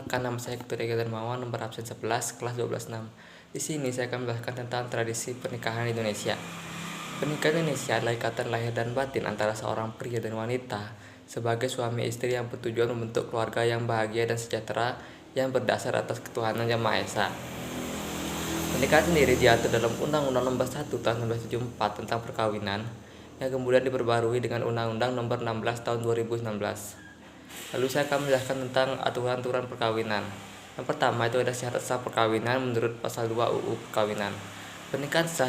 Perkenalkan, nama saya Ketua Darmawan, nomor absen 11, kelas 12-6. Di sini saya akan menjelaskan tentang tradisi pernikahan di Indonesia. Pernikahan Indonesia adalah ikatan lahir dan batin antara seorang pria dan wanita sebagai suami istri yang bertujuan membentuk keluarga yang bahagia dan sejahtera yang berdasar atas ketuhanan Yang Maha Esa. Pernikahan sendiri diatur dalam Undang-Undang Nomor 1 Tahun 1974 tentang perkawinan yang kemudian diperbarui dengan Undang-Undang Nomor 16 Tahun 2019. Lalu saya akan menjelaskan tentang aturan-aturan perkawinan. Yang pertama itu ada syarat sah perkawinan menurut pasal 2 UU Perkawinan. Pernikahan sah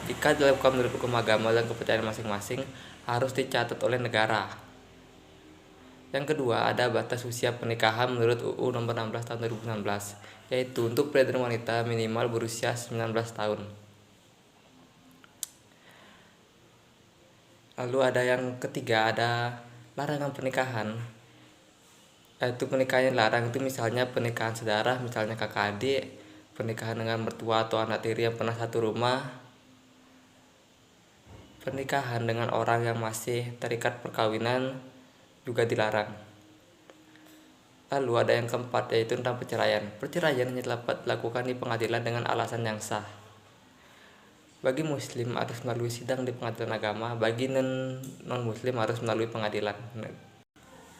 jika dilakukan menurut hukum agama dan kepercayaan masing-masing harus dicatat oleh negara. Yang kedua ada batas usia pernikahan menurut UU Nomor 16 Tahun 2016, yaitu untuk pria dan wanita minimal berusia 19 tahun. Lalu ada yang ketiga ada larangan pernikahan. Yaitu pernikahan yang larang itu misalnya pernikahan saudara, misalnya kakak adik, pernikahan dengan mertua atau anak tiri yang pernah satu rumah, pernikahan dengan orang yang masih terikat perkawinan juga dilarang. Lalu ada yang keempat yaitu tentang perceraian. Perceraian hanya dapat dilakukan di pengadilan dengan alasan yang sah. Bagi muslim harus melalui sidang di pengadilan agama, bagi non muslim harus melalui pengadilan.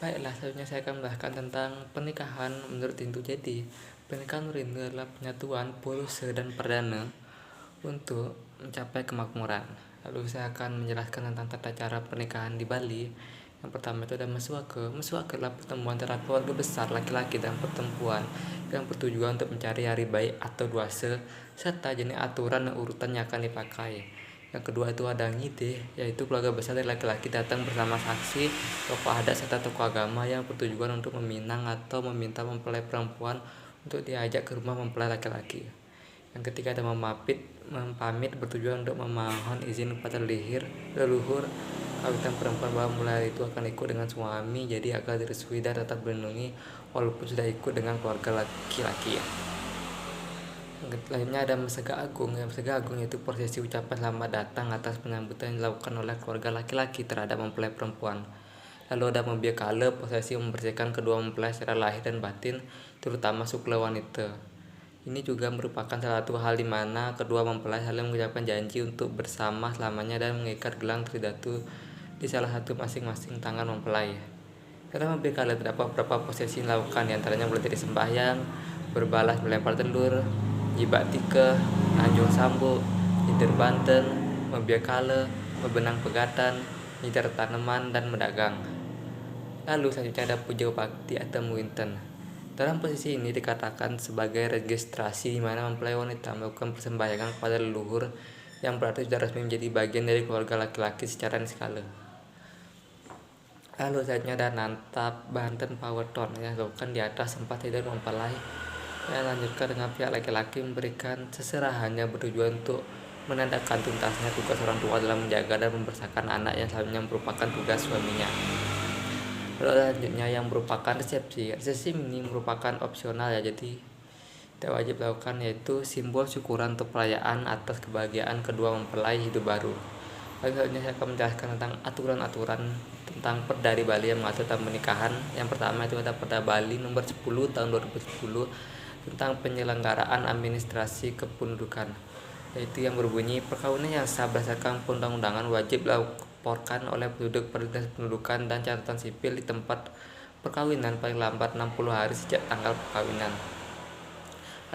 Baiklah, selanjutnya saya akan membahaskan tentang pernikahan menurut Hindu. Jadi, pernikahan menurut Hindu adalah penyatuan purusha dan perdana untuk mencapai kemakmuran. Lalu saya akan menjelaskan tentang tata cara pernikahan di Bali. Yang pertama itu ada meswaka. Meswaka adalah pertemuan antara keluarga besar laki-laki dan perempuan yang bertujuan untuk mencari hari baik atau dwasa serta jenis aturan dan urutan yang akan dipakai. Yang kedua itu ada ngide, yaitu keluarga besar dari laki-laki datang bersama saksi, tokoh adat serta tokoh agama yang bertujuan untuk meminang atau meminta mempelai perempuan untuk diajak ke rumah mempelai laki-laki. Yang ketiga ada mempamit bertujuan untuk memohon izin kepada leluhur kawitan perempuan bahwa mulai itu akan ikut dengan suami, jadi agar direstui dan tetap dilindungi walaupun sudah ikut dengan keluarga laki-laki. Lainnya ada Mesega Agung. Mesega Agung yaitu prosesi ucapan selamat datang atas penyambutan yang dilakukan oleh keluarga laki-laki terhadap mempelai perempuan. Lalu ada Membiakala, prosesi membersihkan kedua mempelai secara lahir dan batin, terutama sukle wanita. Ini juga merupakan salah satu hal di mana kedua mempelai saling mengucapkan janji untuk bersama selamanya dan mengikat gelang tridatu di salah satu masing-masing tangan mempelai. Dalam Membiakala terdapat beberapa prosesi dilakukan, diantaranya mulai dari sembahyang, berbalas melempar telur, jibak tika, anjung sambu, nyiter banten, membiakala, membenang pegatan, nyiter tanaman, dan mendagang. Lalu selanjutnya ada puja bakti atau muinten. Dalam posisi ini dikatakan sebagai registrasi di mana mempelai wanita melakukan persembahyangan kepada leluhur yang berarti sudah resmi menjadi bagian dari keluarga laki-laki secara niskala. Lalu selanjutnya ada nantap Banten Power Tone yang dilakukan di atas tempat tidur mempelai. Yang lanjutkan dengan pihak laki-laki memberikan seserahan yang bertujuan untuk menandakan tuntasnya tugas orang tua dalam menjaga dan membesarkan anak yang selanjutnya merupakan tugas suaminya. Lalu selanjutnya yang merupakan resepsi. Resepsi ini merupakan opsional ya, jadi tidak wajib dilakukan, yaitu simbol syukuran untuk perayaan atas kebahagiaan kedua mempelai hidup baru. Lalu selanjutnya saya akan menjelaskan tentang aturan-aturan tentang Perda di Bali yang mengatur tentang pernikahan. Yang pertama itu ada Perda Bali nomor 10 tahun 2010 tentang penyelenggaraan administrasi kependudukan, yaitu yang berbunyi perkawinan yang sah berdasarkan perundang-undangan wajib dilaporkan oleh penduduk pada dinas kependudukan dan catatan sipil di tempat perkawinan paling lambat 60 hari sejak tanggal perkawinan.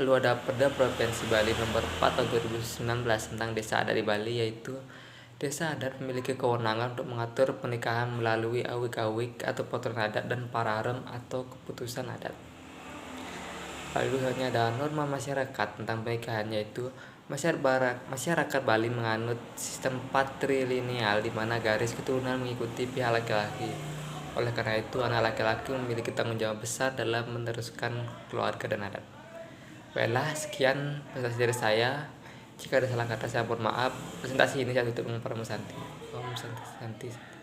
Lalu ada Perda Provinsi Bali nomor 4 tahun 2019 tentang desa adat di Bali, yaitu desa adat memiliki kewenangan untuk mengatur pernikahan melalui awik-awik atau peraturan adat dan pararem atau keputusan adat. Lalu selanjutnya ada norma masyarakat tentang pernikahan, yaitu masyarakat Bali menganut sistem patrilineal di mana garis keturunan mengikuti pihak laki-laki. Oleh karena itu anak laki-laki memiliki tanggung jawab besar dalam meneruskan keluarga dan adat. Baiklah, sekian presentasi dari saya. Jika ada salah kata saya mohon maaf. Presentasi ini saya tutup dengan para Santi. Om Santi.